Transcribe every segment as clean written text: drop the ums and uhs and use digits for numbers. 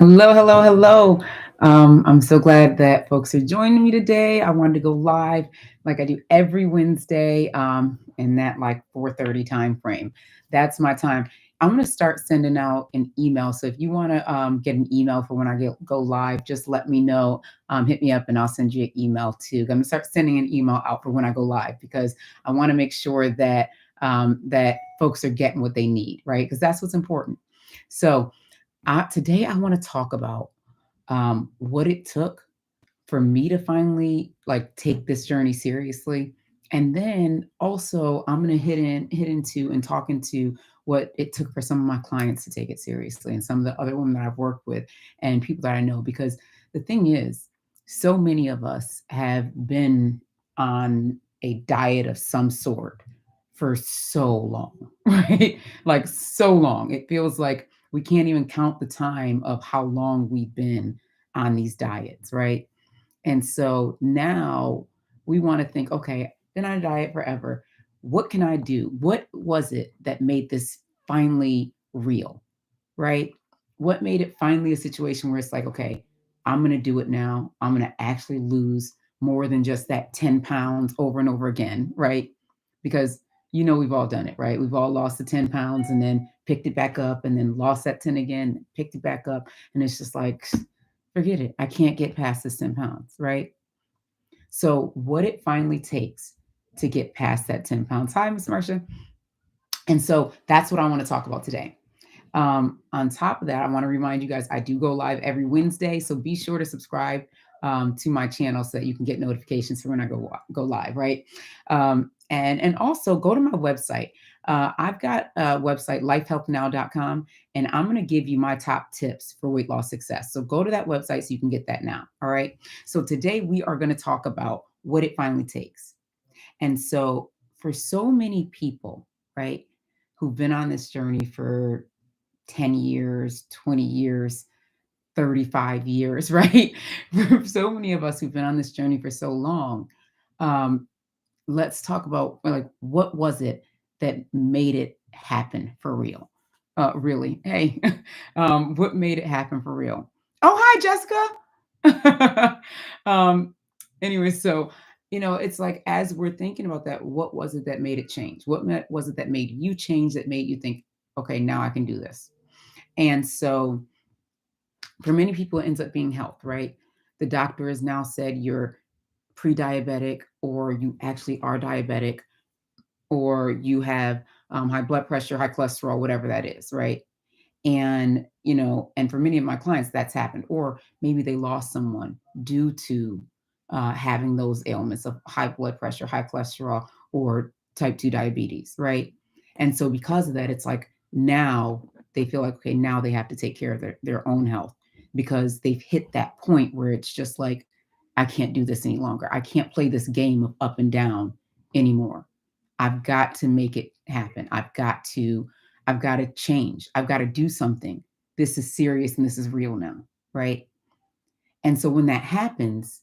Hello, hello, hello. I'm so glad that folks are joining me today. I wanted to go live like I do every Wednesday in that like 4:30 time frame. That's my time. I'm going to start sending out an email. So if you want to get an email for when go live, just let me know. Hit me up and I'll send you an email too. I'm going to start sending an email out for when I go live because I want to make sure that folks are getting what they need, right? Because that's what's important. So today I want to talk about what it took for me to finally like take this journey seriously, and then also I'm going to hit into and talk into what it took for some of my clients to take it seriously, and some of the other women that I've worked with and people that I know. Because the thing is, so many of us have been on a diet of some sort for so long, right? Like so long. It feels like we can't even count the time of how long we've been on these diets, right? And so now we want to think, okay, been on a diet forever. What can I do? What was it that made this finally real, right? What made it finally a situation where it's like, okay, I'm going to do it now. I'm going to actually lose more than just that 10 pounds over and over again, right? Because we've all done it, right? We've all lost the 10 pounds and then picked it back up and then lost that 10 again, picked it back up. And it's just like, forget it. I can't get past this 10 pounds, right? So, what it finally takes to get past that 10 pounds. Hi, Miss Marcia. And so that's what I want to talk about today. On top of that, I want to remind you guys I do go live every Wednesday, so be sure to subscribe to my channel so that you can get notifications for when I go live, right? And also go to my website. I've got a website, lifehealthnow.com, and I'm going to give you my top tips for weight loss success. So go to that website so you can get that now. All right. So today we are going to talk about what it finally takes. And so for so many people, right, who've been on this journey for 10 years, 20 years, 35 years, right? For so many of us who've been on this journey for so long, um, let's talk about like what was it that made it happen for real? Really, hey, what made it happen for real? Oh, hi, Jessica. um, anyway, so it's like as we're thinking about that, what was it that made it change? Was it that made you change? That made you think, okay, now I can do this? And so for many people, it ends up being health, right? The doctor has now said you're pre diabetic, or you actually are diabetic, or you have high blood pressure, high cholesterol, whatever that is, right? And for many of my clients, that's happened. Or maybe they lost someone due to having those ailments of high blood pressure, high cholesterol, or type 2 diabetes, right? And so because of that, it's like now they feel like, okay, now they have to take care of their own health because they've hit that point where it's just like, I can't do this any longer. I can't play this game of up and down anymore. I've got to make it happen. I've got to change. I've got to do something. This is serious and this is real now, right? And so when that happens,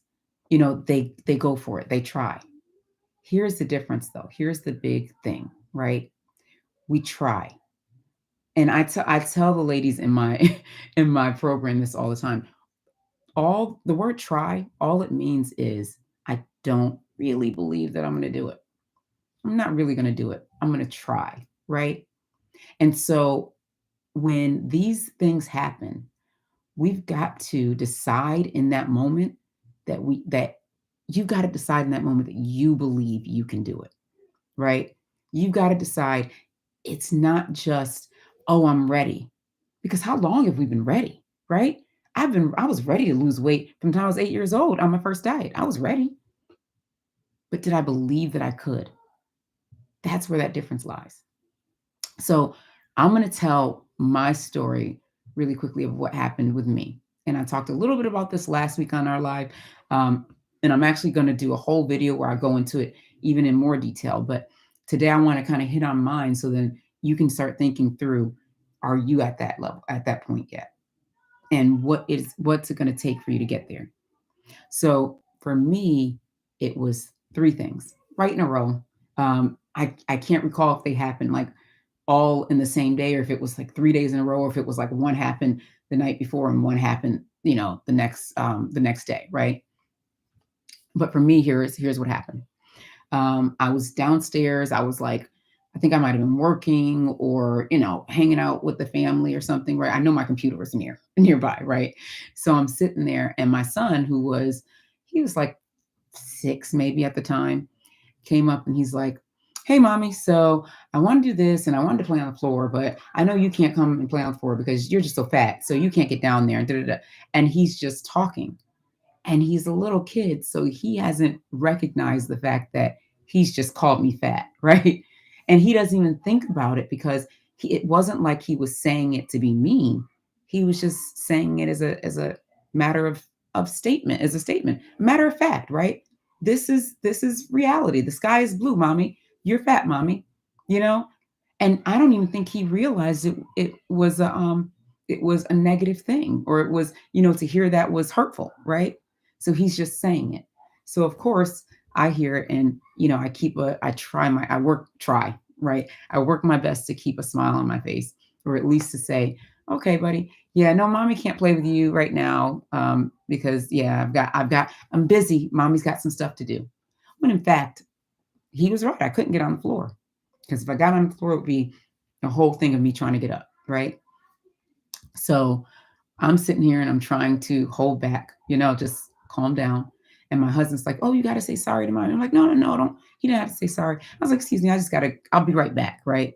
they go for it. They try. Here's the difference though. Here's the big thing, right? We try. And I tell the ladies in my in my program this all the time. All the word try, all it means is I don't really believe that I'm going to do it. I'm not really going to do it. I'm going to try, right? And so when these things happen, we've got to decide in that moment that you've got to decide in that moment that you believe you can do it, right? You've got to decide it's not just, oh, I'm ready. Because how long have we been ready, right? I was ready to lose weight from the time I was 8 years old on my first diet. I was ready. But did I believe that I could? That's where that difference lies. So I'm going to tell my story really quickly of what happened with me. And I talked a little bit about this last week on our live. Um, and I'm actually going to do a whole video where I go into it even in more detail. But today I want to kind of hit on mine so then you can start thinking through, are you at that level, at that point yet? And what's it going to take for you to get there? So for me, it was three things right in a row. I can't recall if they happened like all in the same day, or if it was like 3 days in a row, or if it was like one happened the night before and one happened, the next day, right? But for me, here's what happened. I was downstairs. I was like, I think I might have been working or, hanging out with the family or something, right? I know my computer was nearby, right? So I'm sitting there, and my son, he was like 6 maybe at the time, came up and he's like, "Hey, mommy, so I want to do this and I wanted to play on the floor, but I know you can't come and play on the floor because you're just so fat. So you can't get down there." And, da, da, da. And he's just talking, and he's a little kid, so he hasn't recognized the fact that he's just called me fat, right? And he doesn't even think about it because it wasn't like he was saying it to be mean. He was just saying it as a matter of statement, as a statement, matter of fact, right? This is reality. The sky is blue, mommy. You're fat, mommy. You know, and I don't even think he realized it was a negative thing, or it was, to hear that was hurtful, right? So he's just saying it. So of course I hear it, and I work my best to keep a smile on my face, or at least to say, okay, buddy, yeah, no, mommy can't play with you right now, because yeah, I'm busy. Mommy's got some stuff to do. When in fact, he was right. I couldn't get on the floor, because if I got on the floor, it would be a whole thing of me trying to get up, right? So I'm sitting here and I'm trying to hold back, just calm down. And my husband's like, "Oh, you got to say sorry to mine." I'm like, "No, no, no, don't." He didn't have to say sorry. I was like, "Excuse me, I'll be right back." Right.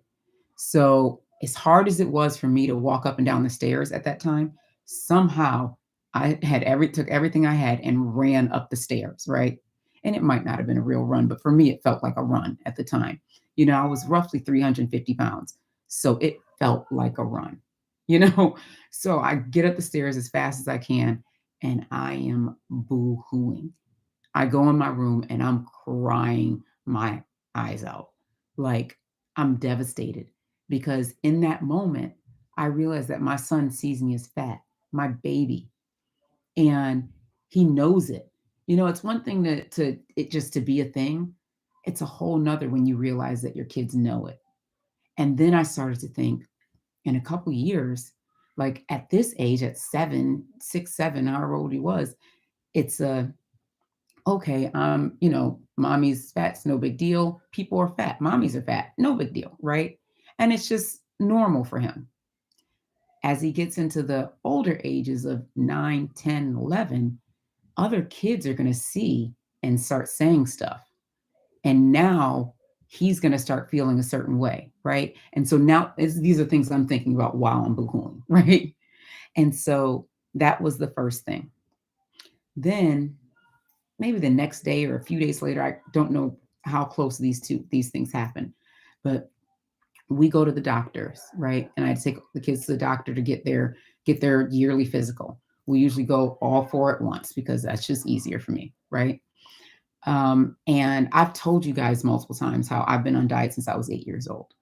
So, as hard as it was for me to walk up and down the stairs at that time, somehow took everything I had and ran up the stairs, right? And it might not have been a real run, but for me, it felt like a run at the time. I was roughly 350 pounds. So it felt like a run, you know? So I get up the stairs as fast as I can, and I am boo hooing. I go in my room and I'm crying my eyes out. Like, I'm devastated, because in that moment, I realized that my son sees me as fat, my baby, and he knows it. It's one thing to it just to be a thing. It's a whole nother when you realize that your kids know it. And then I started to think, in a couple years, like at this age, at 7, 6, 7, however old he was, it's a okay, mommy's fat's no big deal. People are fat. Mommies are fat. No big deal, right? And it's just normal for him. As he gets into the older ages of 9, 10, 11, other kids are going to see and start saying stuff. And now he's going to start feeling a certain way, right? And so now these are things I'm thinking about while I'm boohooing, right? And so that was the first thing. Then maybe the next day or a few days later, I don't know how close these things happen, but we go to the doctors, right? And I take the kids to the doctor to get their yearly physical. We usually go all four at once because that's just easier for me, right? And I've told you guys multiple times how I've been on diet since I was 8 years old.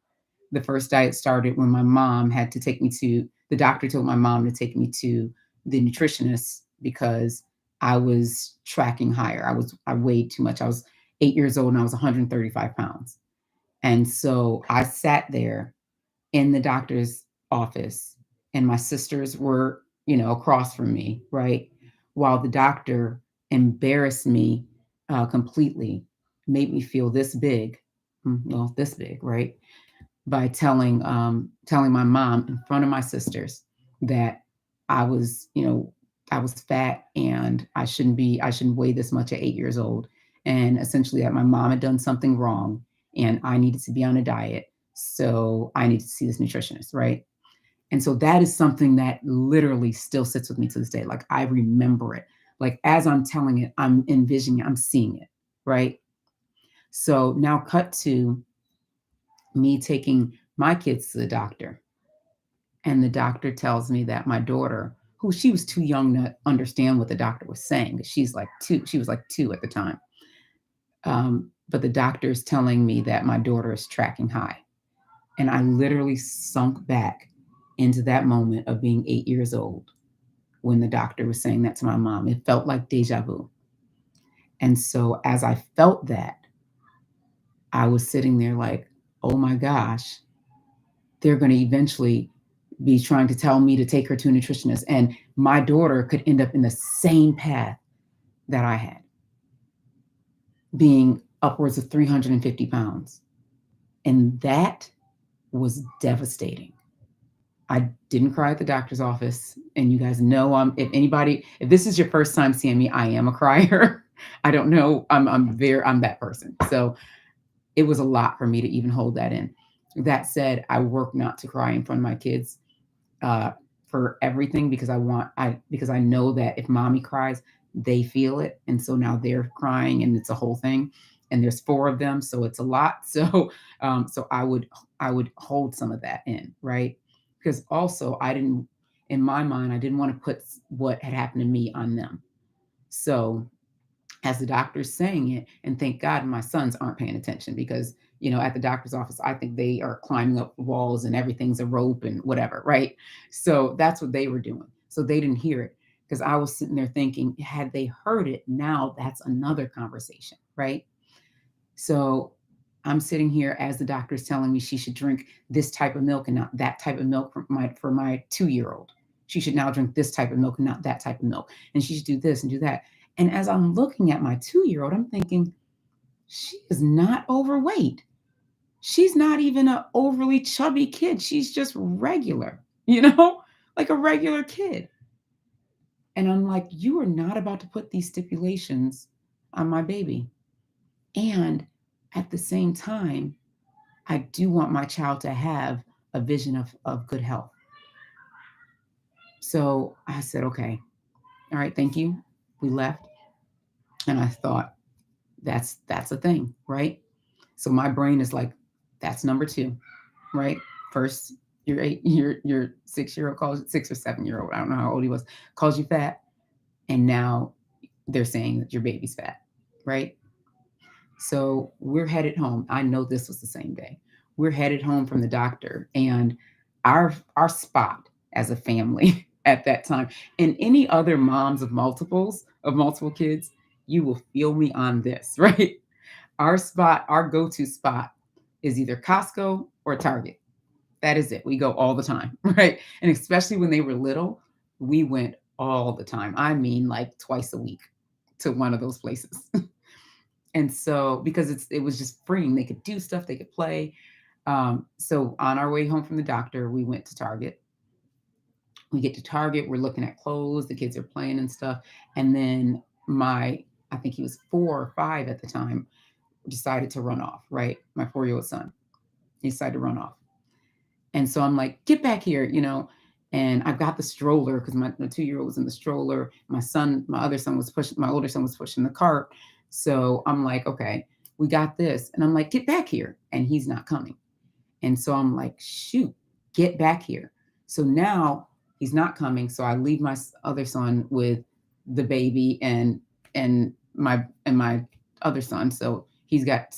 The first diet started when my mom had to take me to the doctor told my mom to take me to the nutritionist because I was tracking higher. I weighed too much. I was 8 years old and I was 135 pounds. And so I sat there in the doctor's office, and my sisters were, across from me, right? While the doctor embarrassed me completely, made me feel this big, well, this big, right? By telling my mom in front of my sisters that I was, I was fat and I shouldn't weigh this much at 8 years old. And essentially that my mom had done something wrong and I needed to be on a diet. So I need to see this nutritionist, right? And so that is something that literally still sits with me to this day. Like I remember it. Like as I'm telling it, I'm envisioning, I'm seeing it, right? So now cut to me taking my kids to the doctor. And the doctor tells me that my daughter, who she was too young to understand what the doctor was saying, she was like 2 at the time. But the doctor is telling me that my daughter is tracking high. And I literally sunk back into that moment of being 8 years old when the doctor was saying that to my mom. It felt like deja vu. And so as I felt that, I was sitting there like, oh my gosh, they're going to eventually be trying to tell me to take her to a nutritionist. And my daughter could end up in the same path that I had, being upwards of 350 pounds. And that was devastating. I didn't cry at the doctor's office. And you guys know, if this is your first time seeing me, I am a crier. I don't know. I'm that person. So it was a lot for me to even hold that in. That said, I work not to cry in front of my kids for everything, because I know that if mommy cries, they feel it. And so now they're crying and it's a whole thing. And there's 4 of them. So it's a lot. So I would hold some of that in, right? Because also in my mind, I didn't want to put what had happened to me on them. So as the doctor's saying it, and thank God my sons aren't paying attention, because, at the doctor's office, I think they are climbing up walls and everything's a rope and whatever, right? So that's what they were doing. So they didn't hear it, because I was sitting there thinking, had they heard it, now that's another conversation, right? So I'm sitting here as the doctor's telling me she should drink this type of milk and not that type of milk for my 2-year-old. She should now drink this type of milk and not that type of milk. And she should do this and do that. And as I'm looking at my 2-year-old, I'm thinking, she is not overweight. She's not even an overly chubby kid. She's just regular, like a regular kid. And I'm like, you are not about to put these stipulations on my baby. And at the same time, I do want my child to have a vision of good health. So I said, okay, all right, thank you. We left. And I thought, that's a thing, right? So my brain is like, that's number 2, right? First, your 6-year-old calls 6 or 7-year-old, I don't know how old he was, calls you fat. And now they're saying that your baby's fat, right? So we're headed home. I know this was the same day. We're headed home from the doctor, and our spot as a family at that time, and any other moms of multiple kids, you will feel me on this, right? Our go-to spot is either Costco or Target. That is it. We go all the time, right? And especially when they were little, we went all the time. I mean, like twice a week to one of those places. And so, because it was just freeing, they could do stuff, they could play. So on our way home from the doctor, we went to Target. We get to Target, we're looking at clothes, the kids are playing and stuff. And then I think he was 4 or 5 at the time, decided to run off, right? My 4-year-old son, he decided to run off. And so I'm like, get back here, and I've got the stroller, because my 2-year-old was in the stroller. My older son was pushing the cart. So I'm like, okay, we got this. And I'm like, get back here. And he's not coming. And so I'm like, shoot, get back here. So now he's not coming. So I leave my other son with the baby and my other son. So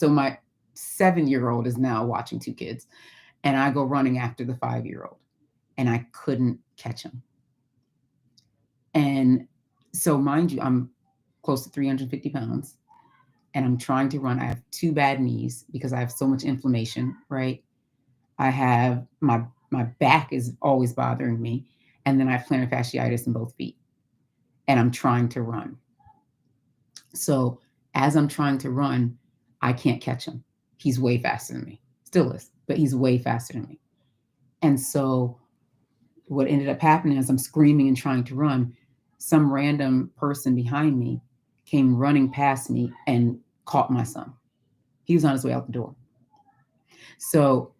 my 7-year-old is now watching 2 kids. And I go running after the 5-year-old, and I couldn't catch him. And so, mind you, I'm close to 350 pounds, and I'm trying to run. I have 2 bad knees because I have so much inflammation, right? I have my back is always bothering me. And then I have plantar fasciitis in both feet, and I'm trying to run. So as I'm trying to run, I can't catch him. He's way faster than me, still is, but he's way faster than me. And so what ended up happening is I'm screaming and trying to run. Some random person behind me came running past me and caught my son. He was on his way out the door. So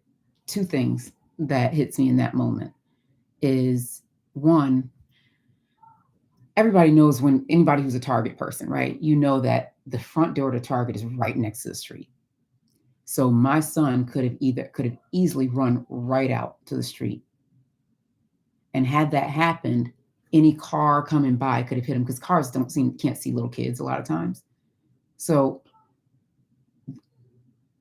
2 things that hits me in that moment is, one, everybody knows, when anybody who's a Target person, right? You know that the front door to Target is right next to the street. So my son could have easily run right out to the street. And had that happened, any car coming by could have hit him, because cars can't see little kids a lot of times. So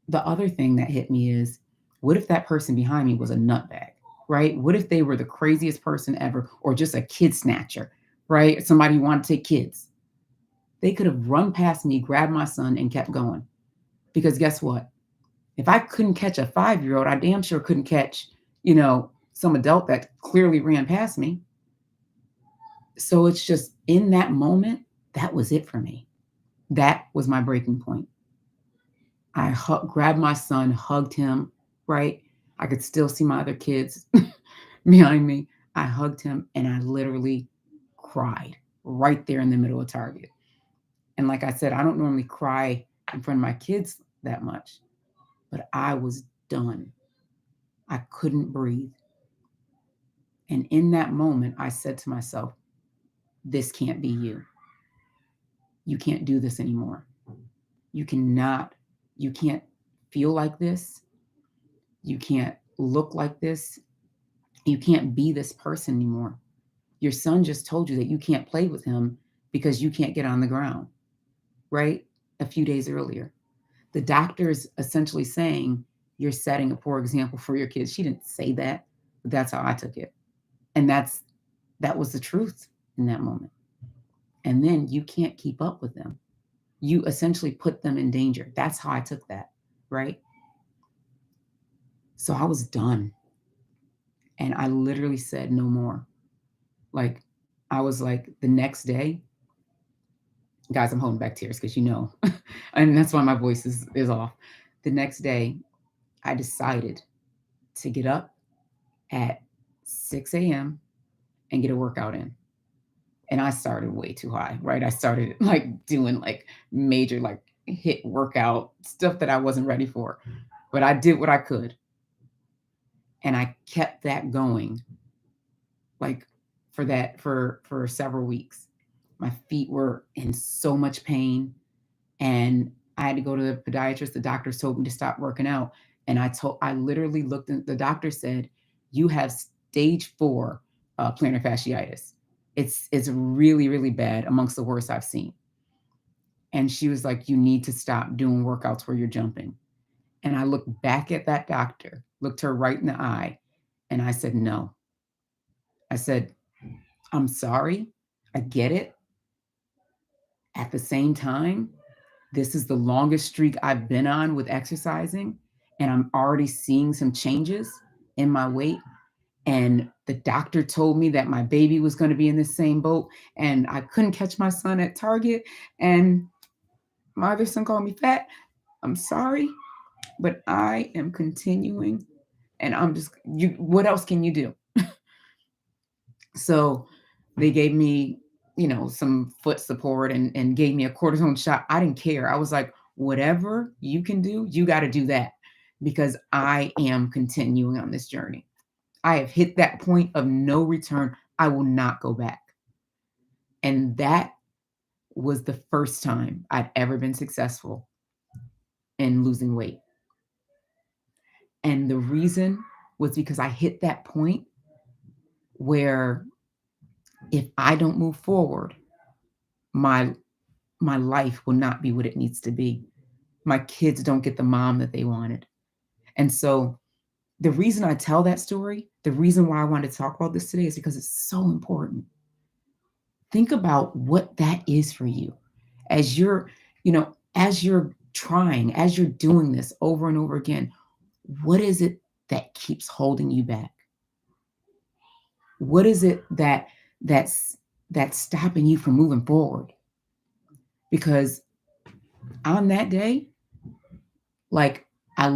the other thing that hit me is, what if that person behind me was a nutbag, right? What if they were the craziest person ever, or just a kid snatcher, right? Somebody who wanted to take kids. They could have run past me, grabbed my son, and kept going. Because guess what? If I couldn't catch a 5-year-old, I damn sure couldn't catch some adult that clearly ran past me. So it's just in that moment, that was it for me. That was my breaking point. I grabbed my son, hugged him, right? I could still see my other kids behind me. I hugged him and I literally cried right there in the middle of Target. And like I said, I don't normally cry in front of my kids that much, but I was done. I couldn't breathe. And in that moment, I said to myself, this can't be you. You can't do this anymore. You cannot, you can't feel like this. You can't look like this. You can't be this person anymore. Your son just told you that you can't play with him because you can't get on the ground, right? A few days earlier. The doctor's essentially saying you're setting a poor example for your kids. She didn't say that, but that's how I took it. And that was the truth in that moment. And then you can't keep up with them. You essentially put them in danger. That's how I took that, right? So I was done. And I literally said no more. Like, I was like, the next day, guys, I'm holding back tears because and that's why my voice is off. The next day, I decided to get up at 6 a.m. and get a workout in. And I started way too high, right? I started like doing like major like hit workout stuff that I wasn't ready for. But I did what I could. And I kept that going like for several weeks. My feet were in so much pain and I had to go to the podiatrist. The doctors told me to stop working out. And I literally looked at the doctor said, you have stage 4 plantar fasciitis. It's really, really bad, amongst the worst I've seen. And she was like, you need to stop doing workouts where you're jumping. And I looked back at that doctor, looked her right in the eye, and I said, no. I said, I'm sorry. I get it. At the same time, this is the longest streak I've been on with exercising, and I'm already seeing some changes in my weight. And the doctor told me that my baby was going to be in the same boat, and I couldn't catch my son at Target. And my other son called me fat. I'm sorry, but I am continuing. And I'm just, what else can you do? So they gave me, some foot support and gave me a cortisone shot. I didn't care. I was like, whatever you can do, you got to do that because I am continuing on this journey. I have hit that point of no return. I will not go back. And that was the first time I'd ever been successful in losing weight. And the reason was because I hit that point where if I don't move forward, my life will not be what it needs to be. My kids don't get the mom that they wanted. And so the reason I tell that story, the reason why I wanted to talk about this today is because it's so important. Think about what that is for you as as you're trying, as you're doing this over and over again. What is it that keeps holding you back? What is it that's stopping you from moving forward? Because on that day, like I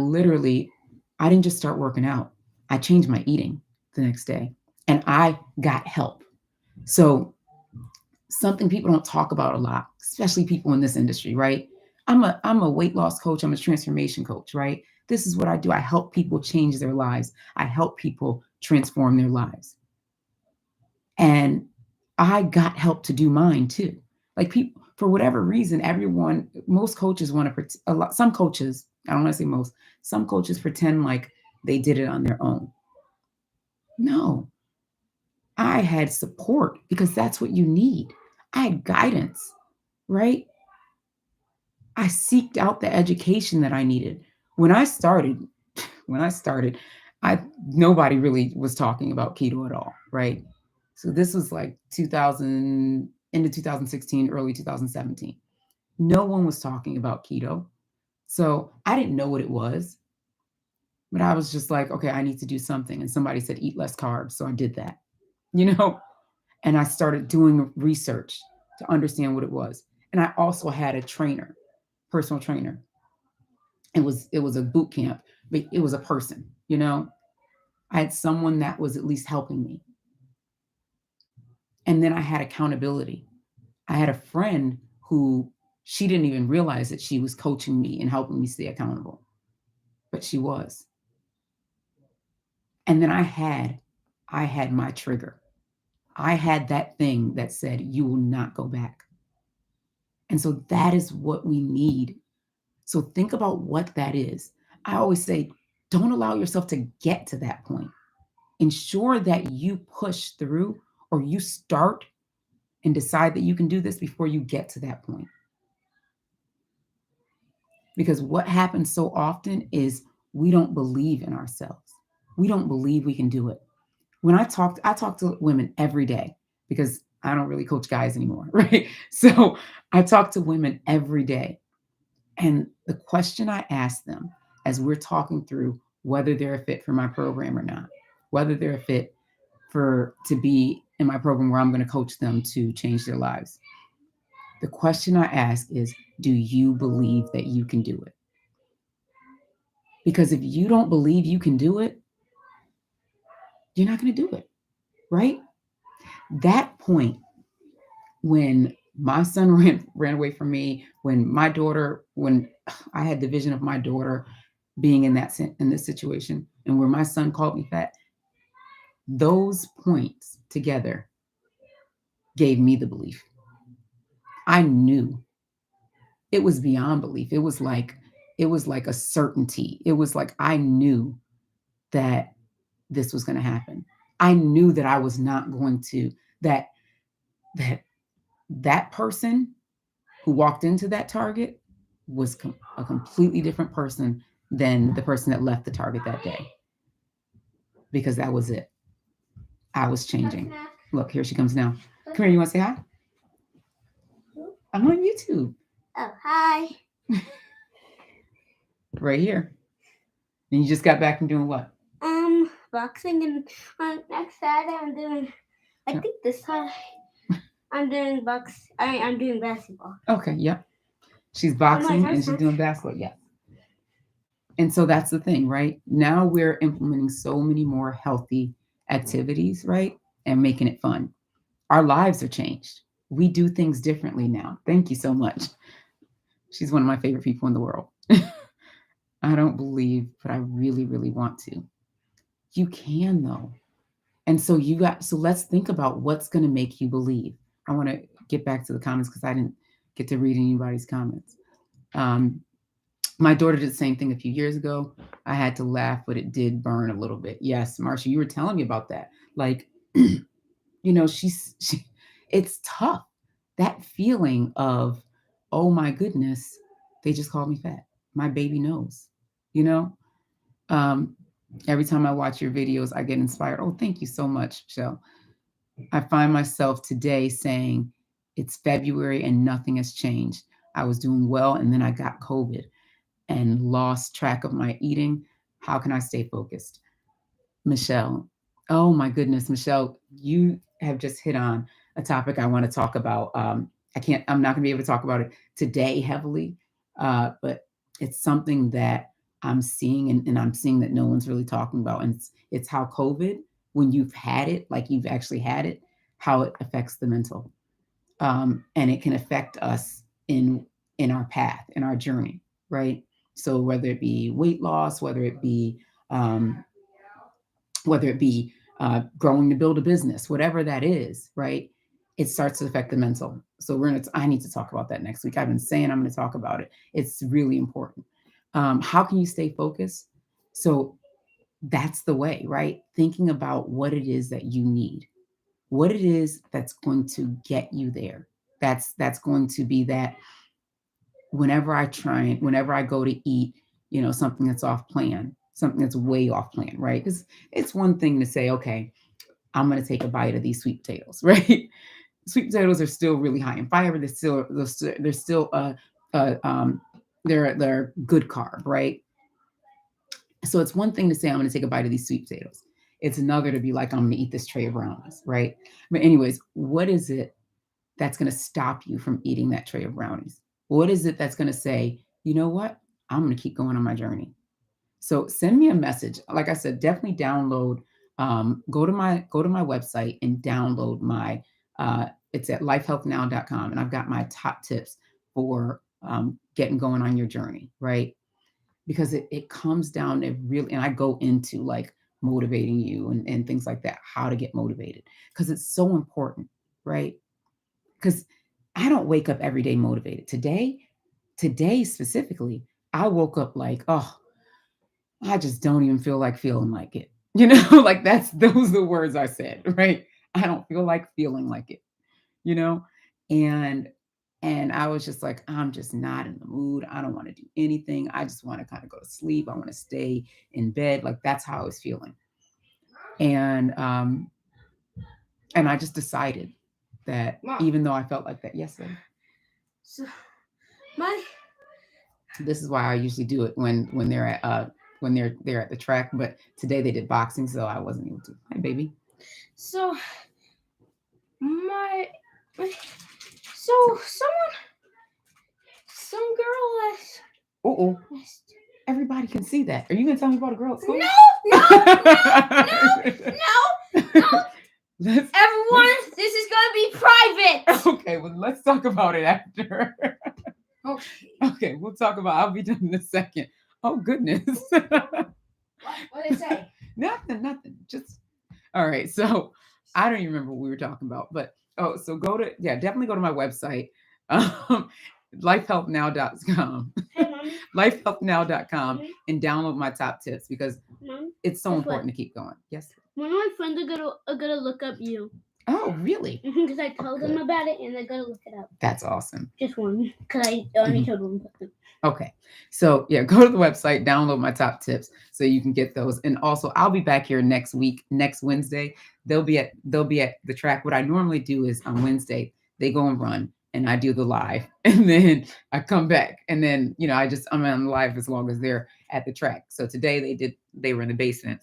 didn't just start working out. I changed my eating the next day and I got help. So something people don't talk about a lot, especially people in this industry, right? I'm a weight loss coach. I'm a transformation coach, right? This is what I do. I help people change their lives. I help people transform their lives. And I got help to do mine too. Like people, for whatever reason, most coaches want to, some coaches, I don't want to say most, some coaches pretend like they did it on their own. No, I had support because that's what you need. I had guidance, right? I seeked out the education that I needed. When I started, I nobody really was talking about keto at all, right? So this was like 2000 into 2016, early 2017. No one was talking about keto. So I didn't know what it was. But I was just like, okay, I need to do something. And somebody said, eat less carbs. So I did that, you know, and I started doing research to understand what it was. And I also had a trainer, personal trainer. It was a boot camp, but it was a person, you know. I had someone that was at least helping me. And then I had accountability. I had a friend who she didn't even realize that she was coaching me and helping me stay accountable, but she was. And then I had my trigger. I had that thing that said, you will not go back. And so that is what we need. So think about what that is. I always say, don't allow yourself to get to that point. Ensure that you push through or you start and decide that you can do this before you get to that point. Because what happens so often is we don't believe in ourselves. We don't believe we can do it. When I talk to women every day because I don't really coach guys anymore, right? So I talk to women every day. And the question I ask them as we're talking through whether they're a fit for my program or not, whether they're a fit to be in my program where I'm going to coach them to change their lives. The question I ask is, do you believe that you can do it? Because if you don't believe you can do it, you're not going to do it, right? That point when my son ran away from me, when I had the vision of my daughter being in this situation, and where my son called me fat, those points together gave me the belief. I knew it was beyond belief. It was like a certainty. It was like I knew that this was going to happen. I knew that I was not going to that that that person who walked into that Target was a completely different person than the person that left the Target that day. Because that was it. I was changing. Look, here she comes now. Come here, you want to say hi? I'm on YouTube. Oh, hi. Right here. And you just got back from doing what? Boxing, and on next Saturday I think this time I'm doing I'm doing basketball. Okay, yep. She's boxing and she's doing basketball, yeah. And so that's the thing, right? Now we're implementing so many more healthy activities, right? And making it fun. Our lives are changed. We do things differently now. Thank you so much. She's one of my favorite people in the world. I don't believe, but I really, really want to. You can though. And so let's think about what's going to make you believe. I want to get back to the comments because I didn't get to read anybody's comments. My daughter did the same thing a few years ago. I had to laugh, but it did burn a little bit. Yes, Marsha, you were telling me about that. Like, it's tough. That feeling of, oh my goodness, they just called me fat. My baby knows, you know? Every time I watch your videos, I get inspired. Oh, thank you so much, Michelle. I find myself today saying, it's February and nothing has changed. I was doing well and then I got COVID and lost track of my eating. How can I stay focused? Michelle, oh my goodness, Michelle, you have just hit on a topic I want to talk about. I'm not going to be able to talk about it today heavily, but it's something that I'm seeing and I'm seeing that no one's really talking about. And it's how COVID, when you've had it, like you've actually had it, how it affects the mental. And it can affect us in our path, in our journey, right? So whether it be weight loss, um, whether it be growing to build a business, whatever that is, right? It starts to affect the mental. So I need to talk about that next week. I've been saying I'm going to talk about it. It's really important. How can you stay focused? So that's the way, right? Thinking about what it is that you need, what it is that's going to get you there. That's going to be that whenever I go to eat, something that's off plan, something that's way off plan, right? Because it's one thing to say, okay, I'm going to take a bite of these sweet potatoes, right? Sweet potatoes are still really high in fiber. They're still they're good carb, right? So it's one thing to say, I'm going to take a bite of these sweet potatoes. It's another to be like, I'm going to eat this tray of brownies, right? But anyways, what is it that's going to stop you from eating that tray of brownies? What is it that's going to say, you know what? I'm going to keep going on my journey. So send me a message. Like I said, definitely download. Go to my website and download my. It's at lifehealthnow.com, and I've got my top tips for getting going on your journey, right? Because it comes down to really, and I go into like motivating you and things like that, how to get motivated, because it's so important, right? Because I don't wake up every day motivated. Today specifically, I woke up like, oh, I just don't even feel like feeling like it. Like those are the words I said, right? I don't feel like feeling like it, you know? And I was just like, I'm just not in the mood. I don't want to do anything. I just want to kind of go to sleep. I want to stay in bed. Like that's how I was feeling. And I just decided that even though I felt like that yesterday. So my This is why I usually do it when they're at the track, but today they did boxing, so I wasn't able to. Hi, baby. so my so some girl last. Oh, everybody can see that. Are you gonna tell me about a girl at school? No. Everyone, this is gonna be private. Okay, well, let's talk about it after. Okay, we'll talk about. I'll be done in a second. Oh goodness. What did it say? Nothing. Just all right. So I don't even remember what we were talking about, but so definitely go to my website, lifehealthnow.com, Hey, Mommy. lifehealthnow.com, Mommy. and download my top tips because Mom, it's so guess important what? to keep going. Yes. One of my friends are gonna look up you. Oh, really? Because I told them about it and they're gonna look it up. That's awesome. Just one, because I only told one person. Okay. So yeah, go to the website, download my top tips so you can get those. And also I'll be back here next week, next Wednesday. They'll be at the track. What I normally do is on Wednesday, they go and run and I do the live and then I come back and then, I'm on live as long as they're at the track. So today they were in the basement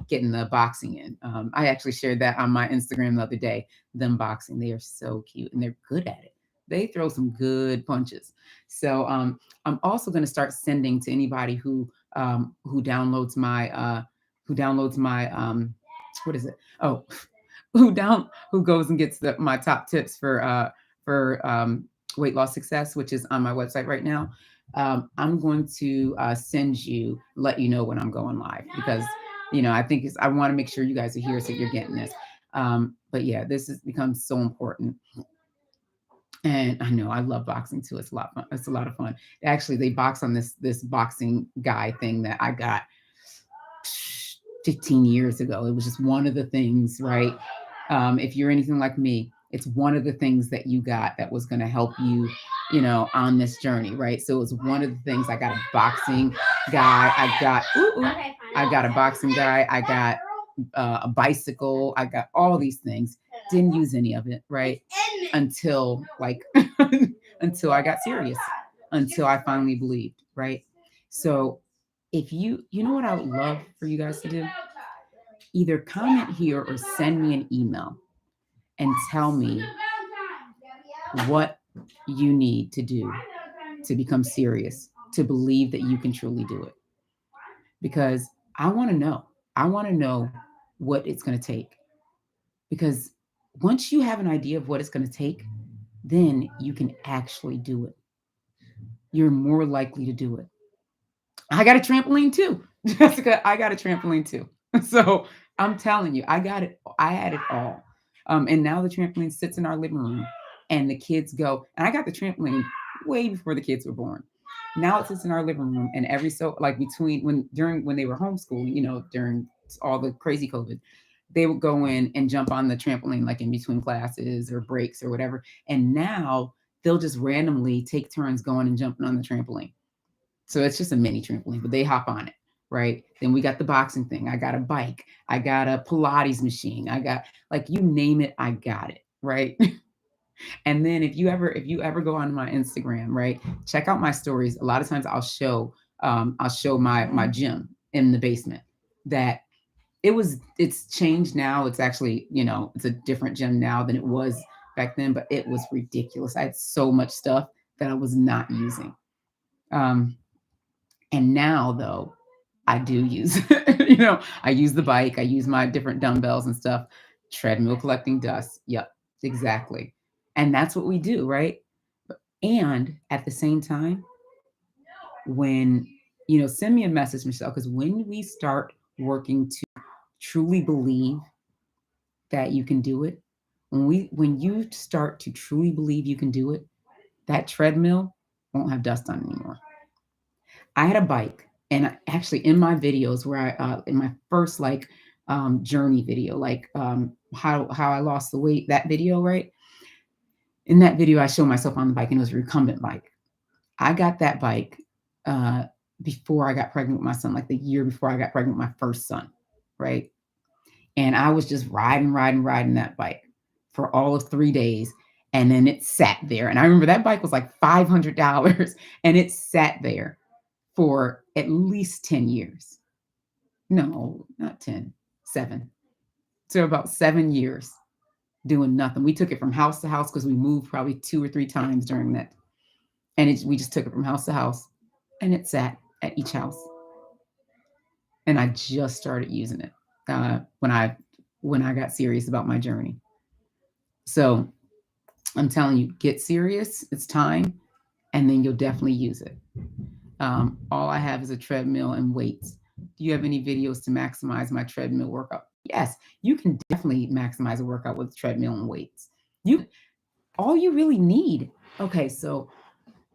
getting the boxing in. I actually shared that on my Instagram the other day, them boxing. They are so cute and they're good at it. They throw some good punches. So I'm also going to start sending to anybody who downloads my what is it? Oh, who goes and gets my top tips for weight loss success, which is on my website right now. I'm going to let you know when I'm going live because I think I want to make sure you guys are here so you're getting this. But yeah, this has become so important. And I know I love boxing too. It's a lot of fun. It's a lot of fun. Actually, they box on this boxing guy thing that I got 15 years ago. It was just one of the things, right? If you're anything like me, it's one of the things that you got that was going to help you, on this journey, right? So it was one of the things. I got a boxing guy. I got a boxing guy. I got a bicycle. I got all these things. Didn't use any of it, right? Until until I got serious, until I finally believed, right? So if you know what I would love for you guys to do, either comment here or send me an email and tell me what you need to do to become serious, to believe that you can truly do it. Because I want to know what it's going to take. Because once you have an idea of what it's going to take, then you can actually do it. You're more likely to do it. I got a trampoline too. Jessica, I got a trampoline too. So I'm telling you, I got it. I had it all. And now the trampoline sits in our living room and the kids go, and I got the trampoline way before the kids were born. Now it sits in our living room and when they were homeschooling, during all the crazy COVID, they would go in and jump on the trampoline like in between classes or breaks or whatever. And now they'll just randomly take turns going and jumping on the trampoline. So it's just a mini trampoline, but they hop on it, right? Then we got the boxing thing. I got a bike. I got a Pilates machine. I got, like, you name it, I got it, right? And then if you ever go on my Instagram, right, check out my stories. A lot of times I'll show my gym in the basement that it's changed now. It's actually, it's a different gym now than it was back then, but it was ridiculous. I had so much stuff that I was not using. Um, and now though, I do use, I use the bike, I use my different dumbbells and stuff, treadmill collecting dust. Yep, exactly. And that's what we do, right? And at the same time, when, send me a message, Michelle, because when we start working to truly believe that you can do it, when you start to truly believe you can do it, that treadmill won't have dust on it anymore. I had a bike, and actually in my videos where in my first journey video, how I lost the weight, that video, right? In that video, I show myself on the bike, and it was a recumbent bike. I got that bike uh, before I got pregnant with my son, like the year before I got pregnant with my first son, right? And I was just riding that bike for all of 3 days. And then it sat there. And I remember that bike was like $500 and it sat there for at least 10 years. No, not 10, 7. So about 7 years doing nothing. We took it from house to house because we moved probably 2 or 3 times during that. And we just took it from house to house and it sat at each house. And I just started using it when I got serious about my journey. So I'm telling you, get serious. It's time, and then you'll definitely use it. All I have is a treadmill and weights. Do you have any videos to maximize my treadmill workout? Yes, you can definitely maximize a workout with treadmill and weights. All you really need. Okay, so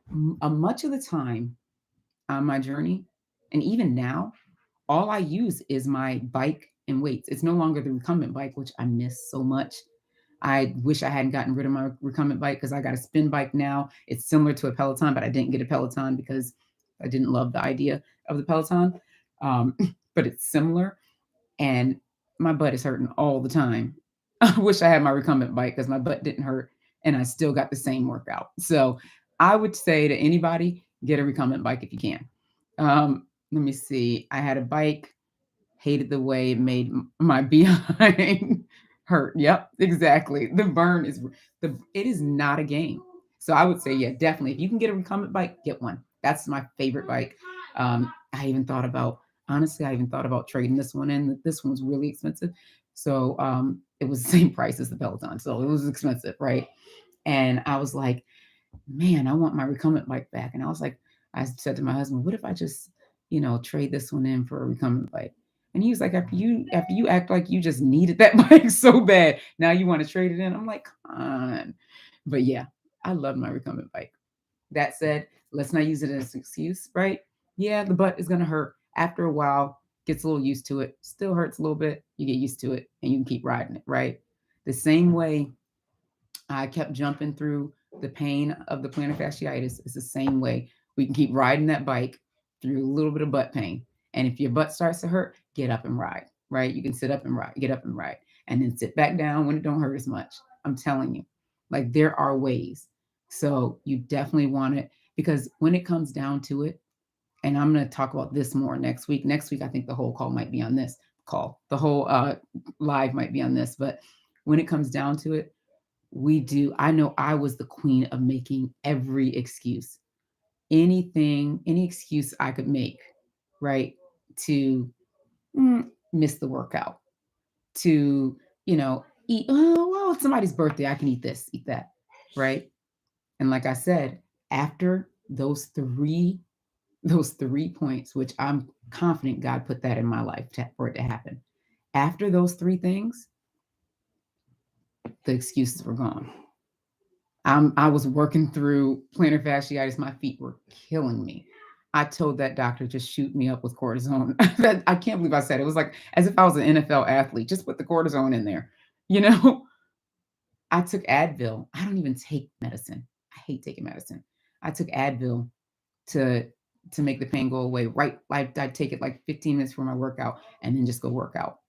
much of the time on my journey, and even now, all I use is my bike and weights. It's no longer the recumbent bike, which I miss so much. I wish I hadn't gotten rid of my recumbent bike because I got a spin bike now. It's similar to a Peloton, but I didn't get a Peloton because I didn't love the idea of the Peloton. But it's similar, and my butt is hurting all the time. I wish I had my recumbent bike because my butt didn't hurt, and I still got the same workout. So I would say to anybody, get a recumbent bike if you can. Let me see. I had a bike, hated the way it made my behind hurt. Yep, exactly. The burn it is not a game. So I would say, yeah, definitely. If you can get a recumbent bike, get one. That's my favorite bike. I even thought about, honestly, trading this one in. This one was really expensive. So it was the same price as the Peloton. So it was expensive, right? And I was like, man, I want my recumbent bike back. And I said to my husband, what if I just, trade this one in for a recumbent bike? And he was like, after you act like you just needed that bike so bad, now you want to trade it in? I'm like, come on. But yeah, I love my recumbent bike. That said, let's not use it as an excuse, right? Yeah, the butt is going to hurt. After a while, gets a little used to it. Still hurts a little bit. You get used to it and you can keep riding it, right? The same way I kept jumping through the pain of the plantar fasciitis is the same way we can keep riding that bike through a little bit of butt pain. And if your butt starts to hurt, get up and ride, right? You can sit up and ride, get up and ride, and then sit back down when it don't hurt as much. I'm telling you, like there are ways. So you definitely want it because when it comes down to it, and I'm going to talk about this more next week. Next week, I think the whole call might be on this call. The whole live might be on this. But when it comes down to it, I know I was the queen of making every excuse, any excuse I could make, right? To miss the workout, to, eat, oh, well, it's somebody's birthday. I can eat this, eat that, right? And like I said, after those three points, which I'm confident God put that in my life for it to happen. After those 3 things, the excuses were gone. I was working through plantar fasciitis. My feet were killing me. I told that doctor, just shoot me up with cortisone. I can't believe I said it. It was like as if I was an NFL athlete. Just put the cortisone in there. I took Advil. I don't even take medicine. I hate taking medicine. I took Advil to make the pain go away. Right, like I'd take it like 15 minutes for my workout and then just go work out.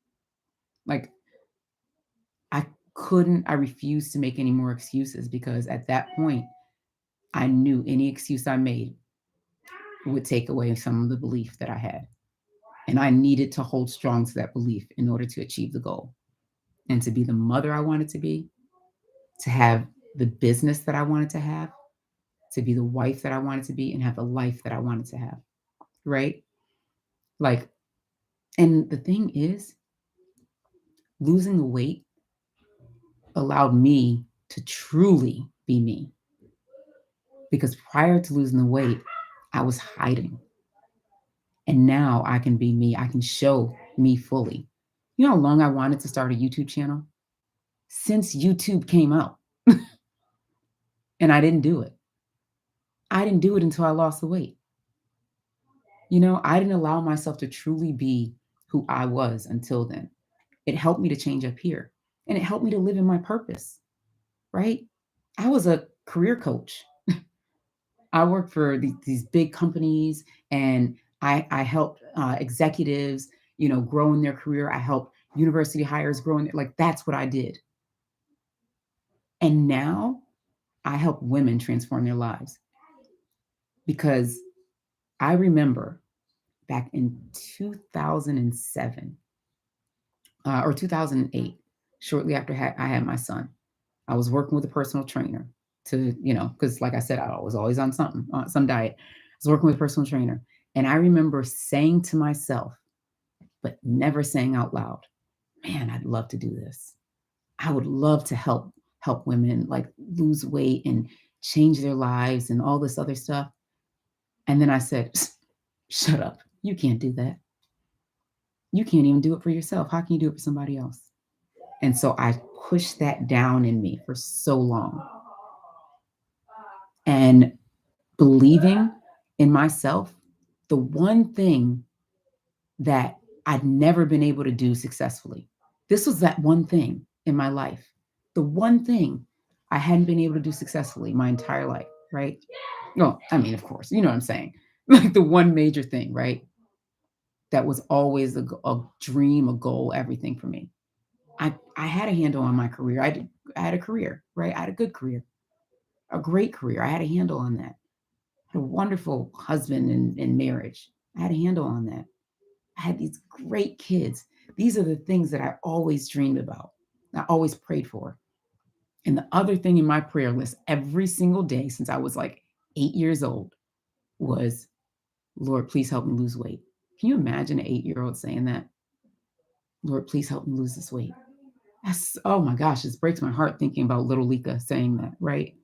Like I refused to make any more excuses because at that point, I knew any excuse I made would take away some of the belief that I had. And I needed to hold strong to that belief in order to achieve the goal and to be the mother I wanted to have the business that I wanted to have, to be the wife that I wanted to be, and have the life that I wanted to have. Right? Like, and the thing is, losing the weight allowed me to truly be me. Because prior to losing the weight, I was hiding. And now I can be me. I can show me fully. You know how long I wanted to start a YouTube channel? Since YouTube came out. And I didn't do it. I didn't do it until I lost the weight. I didn't allow myself to truly be who I was until then. It helped me to change up here. And it helped me to live in my purpose, right? I was a career coach. I worked for these big companies, and I helped executives, grow in their career. I helped university hires grow in, like, that's what I did. And now I help women transform their lives, because I remember back in 2007 or 2008, shortly after I had my son, I was working with a personal trainer to, because like I said, I was always on something, on some diet. I was working with a personal trainer. And I remember saying to myself, but never saying out loud, man, I'd love to do this. I would love to help women like lose weight and change their lives and all this other stuff. And then I said, shut up. You can't do that. You can't even do it for yourself. How can you do it for somebody else? And so I pushed that down in me for so long. And believing in myself, the one thing that I'd never been able to do successfully. This was that one thing in my life. The one thing I hadn't been able to do successfully my entire life, right? No, I mean, of course, you know what I'm saying. Like the one major thing, right? That was always a dream, a goal, everything for me. I had a handle on my career. I had a career, right? I had a good career, a great career. I had a handle on that. I had a wonderful husband and marriage. I had a handle on that. I had these great kids. These are the things that I always dreamed about. I always prayed for. And the other thing in my prayer list every single day since I was like 8 years old was, Lord, please help me lose weight. Can you imagine an 8-year-old saying that? Lord, please help me lose this weight. Oh my gosh, this breaks my heart thinking about little Lika saying that, right?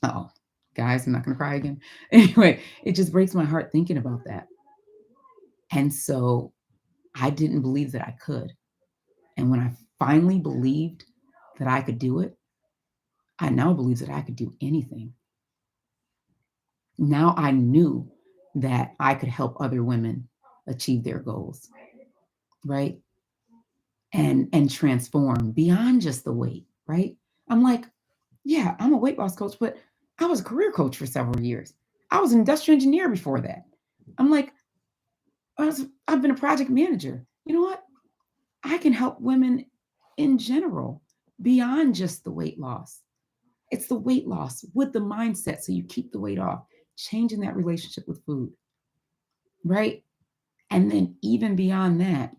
Oh, guys, I'm not going to cry again. Anyway, it just breaks my heart thinking about that. And so I didn't believe that I could. And when I finally believed that I could do it, I now believe that I could do anything. Now I knew that I could help other women achieve their goals, right? And transform beyond just the weight, right? I'm like, yeah, I'm a weight loss coach, but I was a career coach for several years. I was an industrial engineer before that. I'm like, I've been a project manager. You know what? I can help women in general beyond just the weight loss. It's the weight loss with the mindset so you keep the weight off, changing that relationship with food, right? And then even beyond that,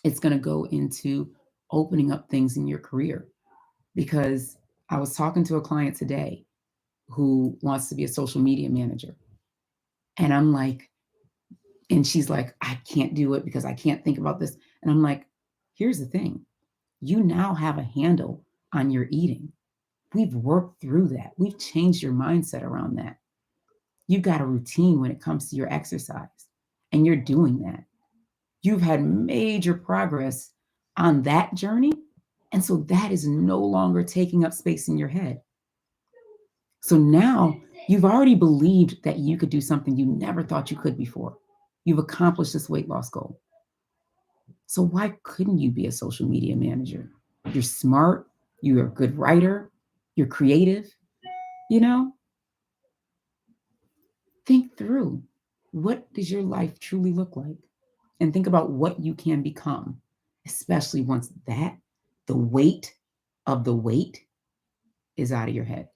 it's going to go into opening up things in your career. Because I was talking to a client today who wants to be a social media manager. And I'm like, and she's like, I can't do it because I can't think about this. And I'm like, here's the thing. You now have a handle on your eating. We've worked through that. We've changed your mindset around that. You've got a routine when it comes to your exercise, and you're doing that. You've had major progress on that journey. And so that is no longer taking up space in your head. So now you've already believed that you could do something you never thought you could before. You've accomplished this weight loss goal. So why couldn't you be a social media manager? You're smart, you're a good writer, you're creative, you know? Think through, what does your life truly look like? And think about what you can become, especially once the weight of the weight is out of your head.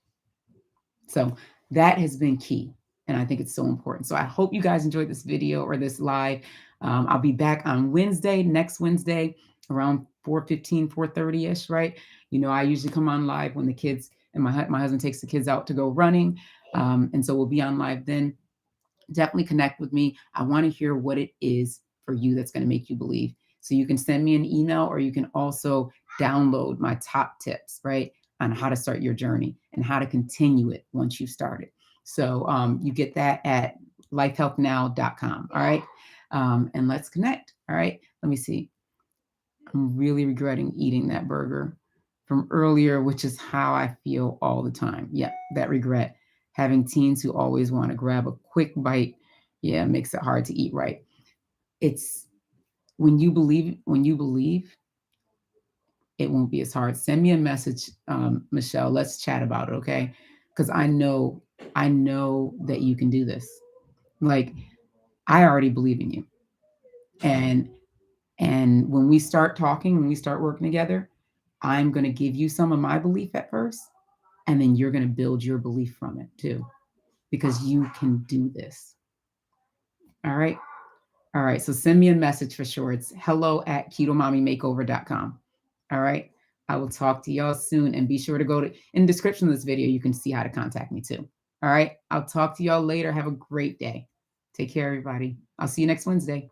So that has been key. And I think it's so important. So I hope you guys enjoyed this video or this live. I'll be back on Wednesday, next Wednesday, around 4:15, 4:30-ish, right? I usually come on live when the kids and my husband takes the kids out to go running. And so we'll be on live then. Definitely connect with me. I want to hear what it is for you that's going to make you believe. So you can send me an email, or you can also download my top tips, right, on how to start your journey and how to continue it once you've started. So you get that at lifehealthnow.com. All right. And let's connect. All right. Let me see. I'm really regretting eating that burger from earlier, which is how I feel all the time. Yeah, that regret. Having teens who always want to grab a quick bite, yeah, makes it hard to eat right. It's when you believe, it won't be as hard. Send me a message, Michelle. Let's chat about it, okay? Because I know that you can do this. Like, I already believe in you. And when we start talking, when we start working together, I'm going to give you some of my belief at first, and then you're going to build your belief from it too, because you can do this. All right. All right. So send me a message for sure. It's hello@ketomommymakeover.com. All right. I will talk to y'all soon, and be sure to go to in the description of this video. You can see how to contact me too. All right. I'll talk to y'all later. Have a great day. Take care, everybody. I'll see you next Wednesday.